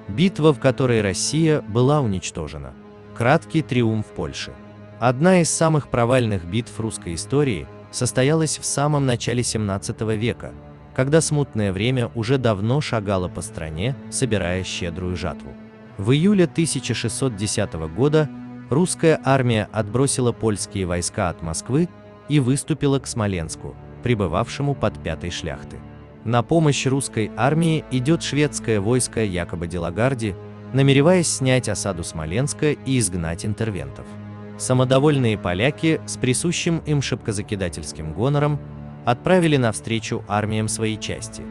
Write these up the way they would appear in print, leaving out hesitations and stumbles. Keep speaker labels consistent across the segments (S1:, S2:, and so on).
S1: Битва, в которой Россия была уничтожена. Краткий триумф Польши. Одна из самых провальных битв русской истории состоялась в самом начале 17 века, когда смутное время уже давно шагало по стране, собирая щедрую жатву. В июле 1610 года русская армия отбросила польские войска от Москвы и выступила к Смоленску, прибывавшему под Пятой шляхты. На помощь русской армии идет шведское войско якобы де ла Гарди, намереваясь снять осаду Смоленска и изгнать интервентов. Самодовольные поляки с присущим им шапкозакидательским гонором отправили навстречу армиям свои части.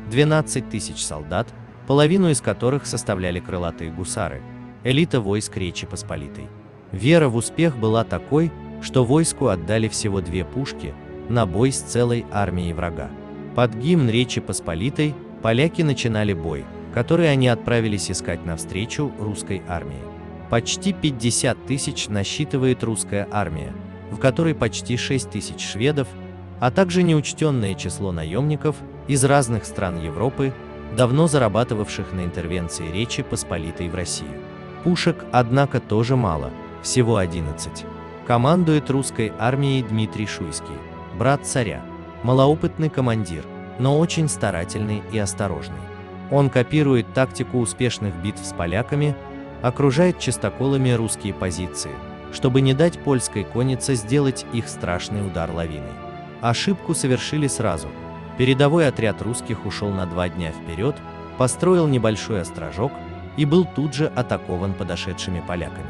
S1: 12 тысяч солдат, половину из которых составляли крылатые гусары, элита войск Речи Посполитой. Вера в успех была такой, что войску отдали всего 2 пушки на бой с целой армией врага. Под гимн Речи Посполитой поляки начинали бой, который они отправились искать навстречу русской армии. Почти 50 тысяч насчитывает русская армия, в которой почти 6 тысяч шведов, а также неучтенное число наемников из разных стран Европы, давно зарабатывавших на интервенции Речи Посполитой в Россию. Пушек, однако, тоже мало, всего 11. Командует русской армией Дмитрий Шуйский, брат царя, малоопытный командир, но очень старательный и осторожный. Он копирует тактику успешных битв с поляками, окружает частоколами русские позиции, чтобы не дать польской коннице сделать их страшный удар лавиной. Ошибку совершили сразу. Передовой отряд русских ушел на 2 дня вперед, построил небольшой острожок и был тут же атакован подошедшими поляками.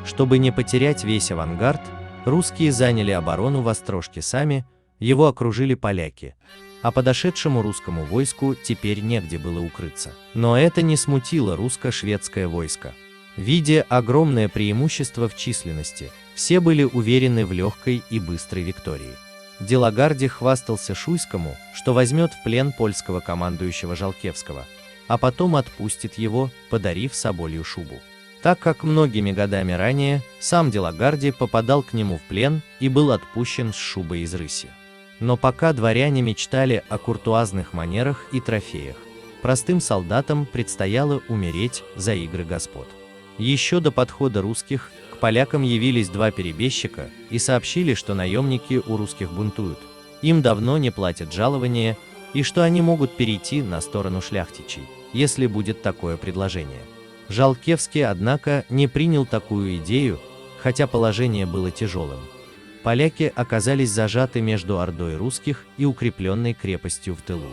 S1: Чтобы не потерять весь авангард, русские заняли оборону в острожке сами, его окружили поляки, а подошедшему русскому войску теперь негде было укрыться. Но это не смутило русско-шведское войско. Видя огромное преимущество в численности, все были уверены в легкой и быстрой виктории. Де ла Гарди хвастался Шуйскому, что возьмет в плен польского командующего Жалкевского, а потом отпустит его, подарив соболью шубу. Так как многими годами ранее сам де ла Гарди попадал к нему в плен и был отпущен с шубой из рыси. Но пока дворяне мечтали о куртуазных манерах и трофеях, простым солдатам предстояло умереть за игры господ. Еще до подхода русских к полякам явились 2 перебежчика и сообщили, что наемники у русских бунтуют, им давно не платят жалования и что они могут перейти на сторону шляхтичей, если будет такое предложение. Жалкевский, однако, не принял такую идею, хотя положение было тяжелым. Поляки оказались зажаты между ордой русских и укрепленной крепостью в тылу.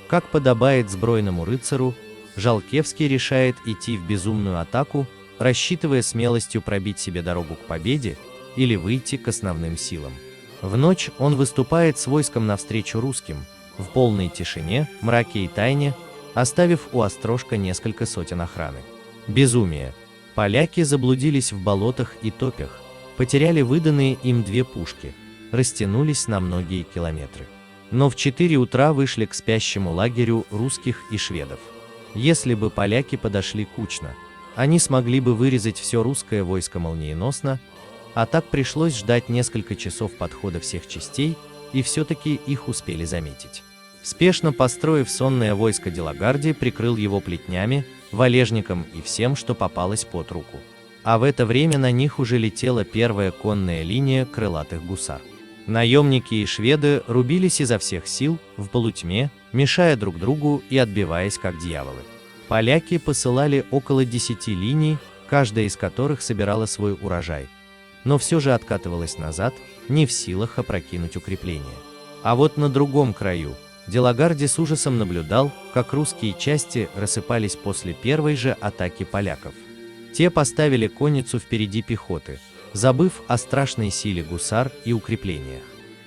S1: Как подобает сбройному рыцарю, Жалкевский решает идти в безумную атаку, рассчитывая смелостью пробить себе дорогу к победе или выйти к основным силам. В ночь он выступает с войском навстречу русским, в полной тишине, мраке и тайне, оставив у острожка несколько сотен охраны. Безумие. Поляки заблудились в болотах и топях, потеряли выданные им 2 пушки, растянулись на многие километры. Но в 4 утра вышли к спящему лагерю русских и шведов. Если бы поляки подошли кучно, они смогли бы вырезать все русское войско молниеносно, а так пришлось ждать несколько часов подхода всех частей, и все-таки их успели заметить. Спешно построив сонное войско де ла Гарди, прикрыл его плетнями, валежником и всем, что попалось под руку. А в это время на них уже летела первая конная линия крылатых гусар. Наемники и шведы рубились изо всех сил, в полутьме, мешая друг другу и отбиваясь как дьяволы. Поляки посылали около 10 линий, каждая из которых собирала свой урожай, но все же откатывалась назад, не в силах опрокинуть укрепления. А вот на другом краю де ла Гарди с ужасом наблюдал, как русские части рассыпались после первой же атаки поляков. Те поставили конницу впереди пехоты, забыв о страшной силе гусар и укреплениях.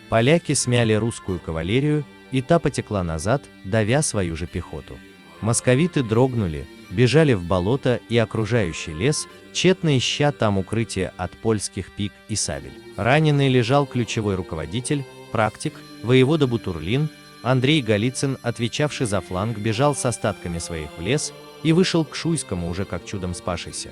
S1: Поляки смяли русскую кавалерию, и та потекла назад, давя свою же пехоту. Московиты дрогнули, бежали в болото и окружающий лес, тщетно ища там укрытие от польских пик и сабель. Раненый лежал ключевой руководитель, практик, воевода Бутурлин. Андрей Голицын, отвечавший за фланг, бежал с остатками своих в лес и вышел к Шуйскому уже как чудом спасшийся.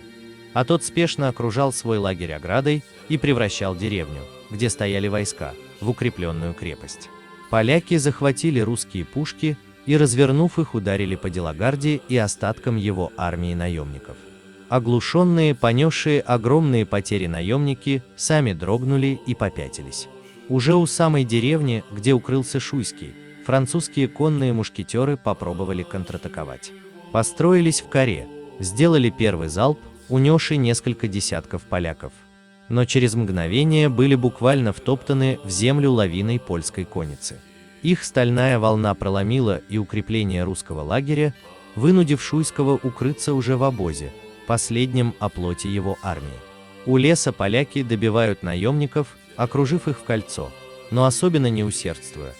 S1: А тот спешно окружал свой лагерь оградой и превращал деревню, где стояли войска, в укрепленную крепость. Поляки захватили русские пушки, и, развернув их, ударили по Делагарде и остаткам его армии наемников. Оглушенные, понесшие огромные потери наемники, сами дрогнули и попятились. Уже у самой деревни, где укрылся Шуйский, французские конные мушкетеры попробовали контратаковать. Построились в каре, сделали первый залп, унесший несколько десятков поляков. Но через мгновение были буквально втоптаны в землю лавиной польской конницы. Их стальная волна проломила и укрепление русского лагеря, вынудив Шуйского укрыться уже в обозе, последнем оплоте его армии. У леса поляки добивают наемников, окружив их в кольцо, но особенно не усердствуя.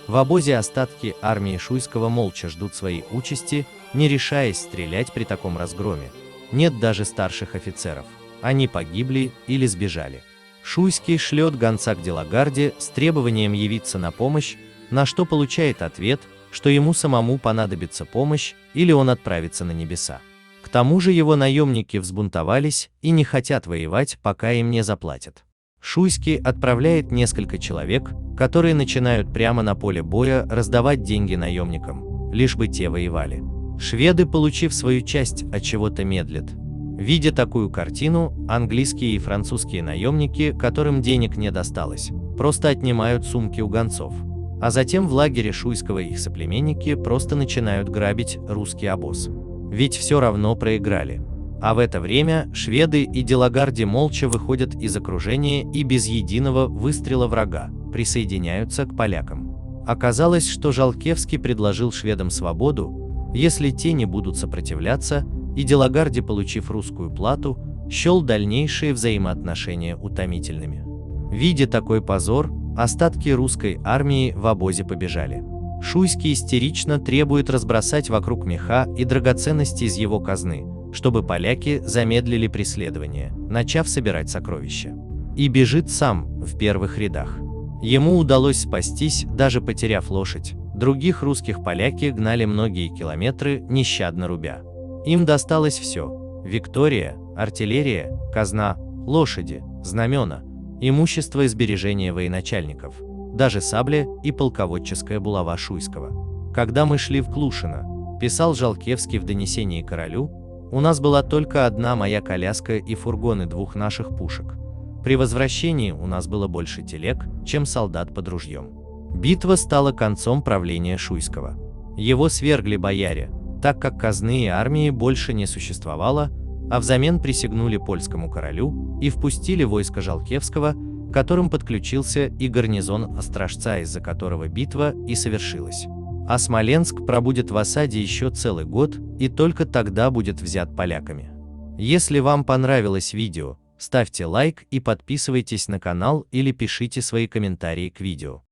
S1: В обозе остатки армии Шуйского молча ждут своей участи, не решаясь стрелять при таком разгроме. Нет даже старших офицеров. Они погибли или сбежали. Шуйский шлет гонца к Делагарде с требованием явиться на помощь, на что получает ответ, что ему самому понадобится помощь или он отправится на небеса. К тому же его наемники взбунтовались и не хотят воевать, пока им не заплатят. Шуйский отправляет несколько человек, которые начинают прямо на поле боя раздавать деньги наемникам, лишь бы те воевали. Шведы, получив свою часть, отчего-то медлят. Видя такую картину, английские и французские наемники, которым денег не досталось, просто отнимают сумки у гонцов. А затем в лагере Шуйского их соплеменники просто начинают грабить русский обоз. Ведь все равно проиграли. А в это время шведы и Делагарде молча выходят из окружения и без единого выстрела врага присоединяются к полякам. Оказалось, что Жалкевский предложил шведам свободу, если те не будут сопротивляться, и Делагарде, получив русскую плату, счел дальнейшие взаимоотношения утомительными. Видя такой позор, остатки русской армии в обозе побежали. Шуйский истерично требует разбросать вокруг меха и драгоценности из его казны, чтобы поляки замедлили преследование, начав собирать сокровища. И бежит сам в первых рядах. Ему удалось спастись, даже потеряв лошадь. Других русских поляки гнали многие километры, нещадно рубя. Им досталось все: Виктория, артиллерия, казна, лошади, знамена, имущество и сбережения военачальников, даже сабля и полководческая булава Шуйского. «Когда мы шли в Клушино», — писал Жалкевский в донесении королю, «у нас была только одна моя коляска и фургоны двух наших пушек. При возвращении у нас было больше телег, чем солдат под ружьем». Битва стала концом правления Шуйского. Его свергли бояре, так как казны и армии больше не существовало, а взамен присягнули польскому королю и впустили войско Жалкевского, которым подключился и гарнизон Острожца, из-за которого битва и совершилась. А Смоленск пробудет в осаде еще целый год и только тогда будет взят поляками. Если вам понравилось видео, ставьте лайк и подписывайтесь на канал или пишите свои комментарии к видео.